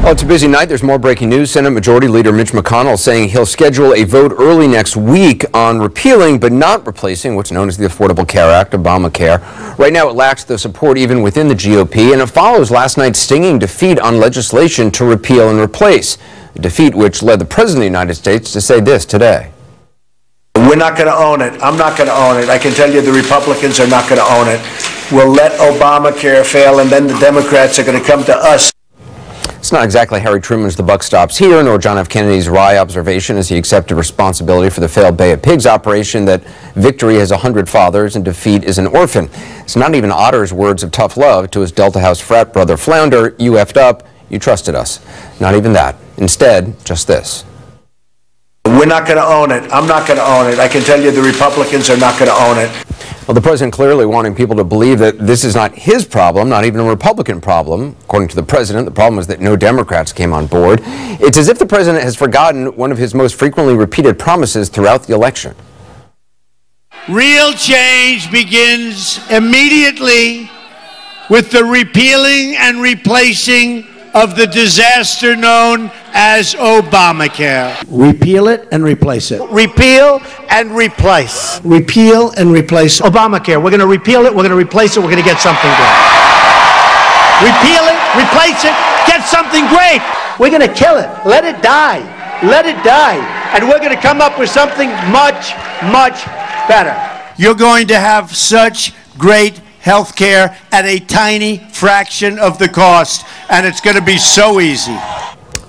Well, it's a busy night. There's more breaking news. Senate Majority Leader Mitch McConnell saying he'll schedule a vote early next week on repealing but not replacing what's known as the Affordable Care Act, Obamacare. Right now, it lacks the support even within the GOP, and it follows last night's stinging defeat on legislation to repeal and replace, a defeat which led the President of the United States to say this today. We're not going to own it. I'm not going to own it. I can tell you the Republicans are not going to own it. We'll let Obamacare fail, and then the Democrats are going to come to us. It's not exactly Harry Truman's "the buck stops here," nor John F. Kennedy's wry observation as he accepted responsibility for the failed Bay of Pigs operation that victory has 100 fathers and defeat is an orphan. It's not even Otter's words of tough love to his Delta House frat brother Flounder: "You effed up, you trusted us." Not even that. Instead, just this. We're not going to own it. I'm not going to own it. I can tell you the Republicans are not going to own it. Well, the president clearly wanting people to believe that this is not his problem, not even a Republican problem. According to the president, the problem is that no Democrats came on board. It's as if the president has forgotten one of his most frequently repeated promises throughout the election. Real change begins immediately with the repealing and replacing of the disaster known as Obamacare. Repeal it and replace it. Repeal and replace. Repeal and replace Obamacare. We're going to repeal it, we're going to replace it, we're going to get something great. Repeal it, replace it, get something great. We're going to kill it. Let it die. Let it die. And we're going to come up with something much, much better. You're going to have such great health care at a tiny fraction of the cost, and it's going to be so easy.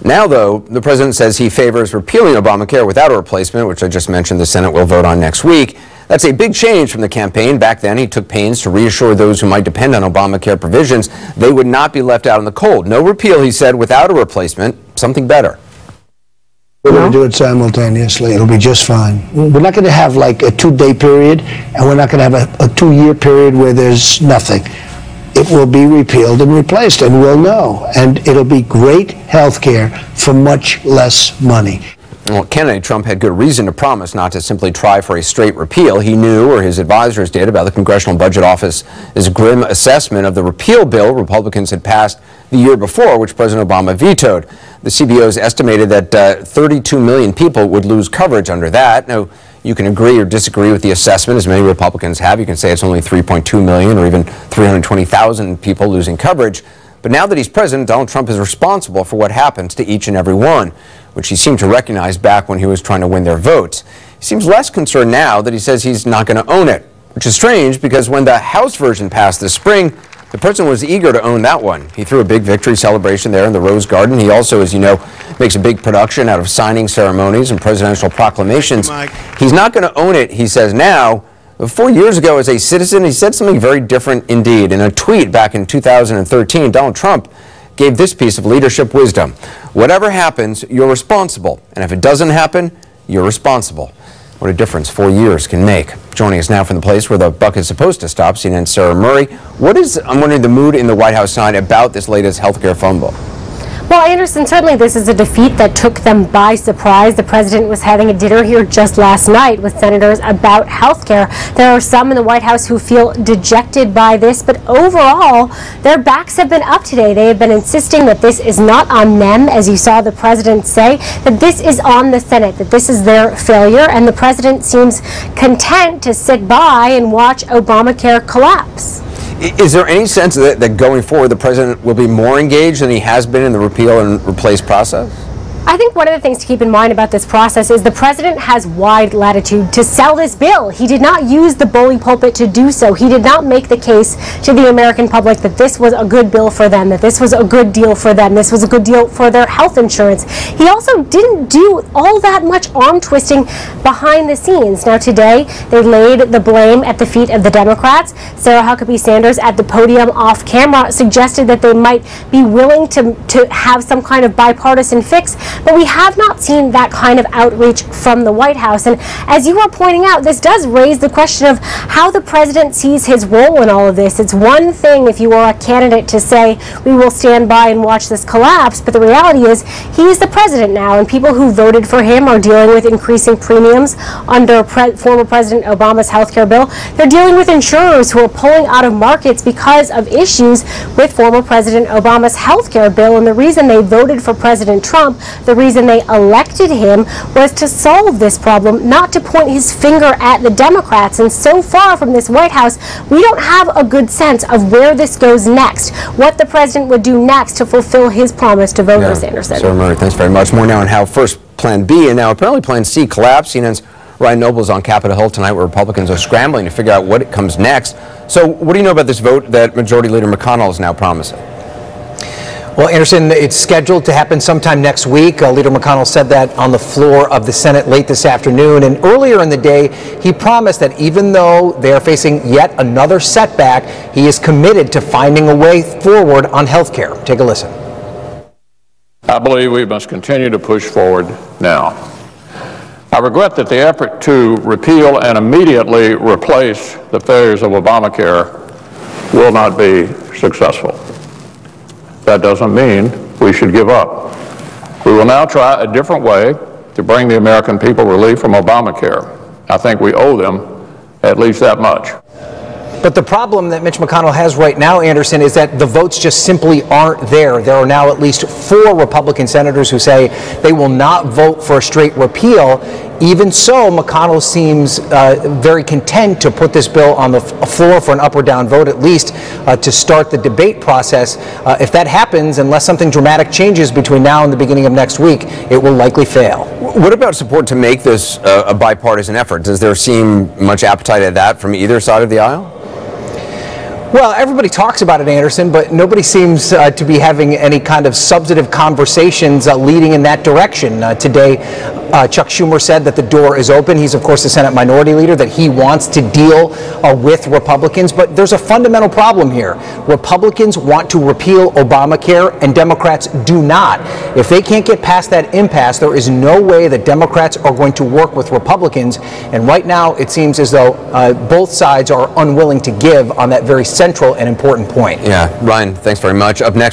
Now, though, the president says he favors repealing Obamacare without a replacement, which I just mentioned the Senate will vote on next week. That's a big change from the campaign. Back then, he took pains to reassure those who might depend on Obamacare provisions they would not be left out in the cold. No repeal, he said, without a replacement, something better. We're going to do it simultaneously. It'll be just fine. We're not going to have like a 2-day period, and we're not going to have a 2-year period where there's nothing. It will be repealed and replaced, and we'll know. And it'll be great health care for much less money. Well, candidate Trump had good reason to promise not to simply try for a straight repeal. He knew, or his advisors did, about the Congressional Budget Office's grim assessment of the repeal bill Republicans had passed the year before, which President Obama vetoed. The CBO's estimated that 32 million people would lose coverage under that. Now, you can agree or disagree with the assessment, as many Republicans have. You can say it's only 3.2 million or even 320,000 people losing coverage. But now that he's president, Donald Trump is responsible for what happens to each and every one, which he seemed to recognize back when he was trying to win their votes. He seems less concerned now that he says he's not going to own it, which is strange because when the House version passed this spring, the president was eager to own that one. He threw a big victory celebration there in the Rose Garden. He also, as you know, makes a big production out of signing ceremonies and presidential proclamations. He's not going to own it, he says now. 4 years ago, as a citizen, he said something very different indeed. In a tweet back in 2013, Donald Trump gave this piece of leadership wisdom. Whatever happens, you're responsible. And if it doesn't happen, you're responsible. What a difference 4 years can make. Joining us now from the place where the buck is supposed to stop, CNN's Sarah Murray. What is, I'm wondering, the mood in the White House tonight about this latest healthcare fumble? Well, Anderson, certainly this is a defeat that took them by surprise. The president was having a dinner here just last night with senators about health care. There are some in the White House who feel dejected by this, but overall, their backs have been up today. They have been insisting that this is not on them, as you saw the president say, that this is on the Senate, that this is their failure, and the president seems content to sit by and watch Obamacare collapse. Is there any sense that going forward the president will be more engaged than he has been in the repeal and replace process? I think one of the things to keep in mind about this process is the president has wide latitude to sell this bill. He did not use the bully pulpit to do so. He did not make the case to the American public that this was a good bill for them, that this was a good deal for them, this was a good deal for their health insurance. He also didn't do all that much arm twisting behind the scenes. Now today, they laid the blame at the feet of the Democrats. Sarah Huckabee Sanders at the podium off camera suggested that they might be willing to have some kind of bipartisan fix. But we have not seen that kind of outreach from the White House. And as you are pointing out, this does raise the question of how the president sees his role in all of this. It's one thing if you are a candidate to say, we will stand by and watch this collapse, but the reality is he is the president now, and people who voted for him are dealing with increasing premiums under former President Obama's health care bill. They're dealing with insurers who are pulling out of markets because of issues with former President Obama's health care bill, and the reason they voted for President Trump, the reason they elected him, was to solve this problem, not to point his finger at the Democrats. And so far from this White House, we don't have a good sense of where this goes next, what the president would do next to fulfill his promise to voters, Anderson. So, Murray, thanks very much. More now on how first Plan B and now apparently Plan C collapsed. CNN's Ryan Noble is on Capitol Hill tonight, where Republicans are scrambling to figure out what comes next. So what do you know about this vote that Majority Leader McConnell is now promising? Well, Anderson, it's scheduled to happen sometime next week. Leader McConnell said that on the floor of the Senate late this afternoon. And earlier in the day, he promised that even though they are facing yet another setback, he is committed to finding a way forward on health care. Take a listen. I believe we must continue to push forward now. I regret that the effort to repeal and immediately replace the failures of Obamacare will not be successful. That doesn't mean we should give up. We will now try a different way to bring the American people relief from Obamacare. I think we owe them at least that much. But the problem that Mitch McConnell has right now, Anderson, is that the votes just simply aren't there. There are now at least 4 Republican senators who say they will not vote for a straight repeal. Even so, McConnell seems very content to put this bill on the floor for an up or down vote, at least to start the debate process. If that happens, unless something dramatic changes between now and the beginning of next week, it will likely fail. What about support to make this a bipartisan effort? Does there seem much appetite at that from either side of the aisle? Well, everybody talks about it, Anderson, but nobody seems to be having any kind of substantive conversations leading in that direction. Today, Chuck Schumer said that the door is open. He's, of course, the Senate Minority Leader, that he wants to deal with Republicans. But there's a fundamental problem here. Republicans want to repeal Obamacare, and Democrats do not. If they can't get past that impasse, there is no way that Democrats are going to work with Republicans. And right now, it seems as though both sides are unwilling to give on that very central and important point. Yeah, Ryan, thanks very much. Up next.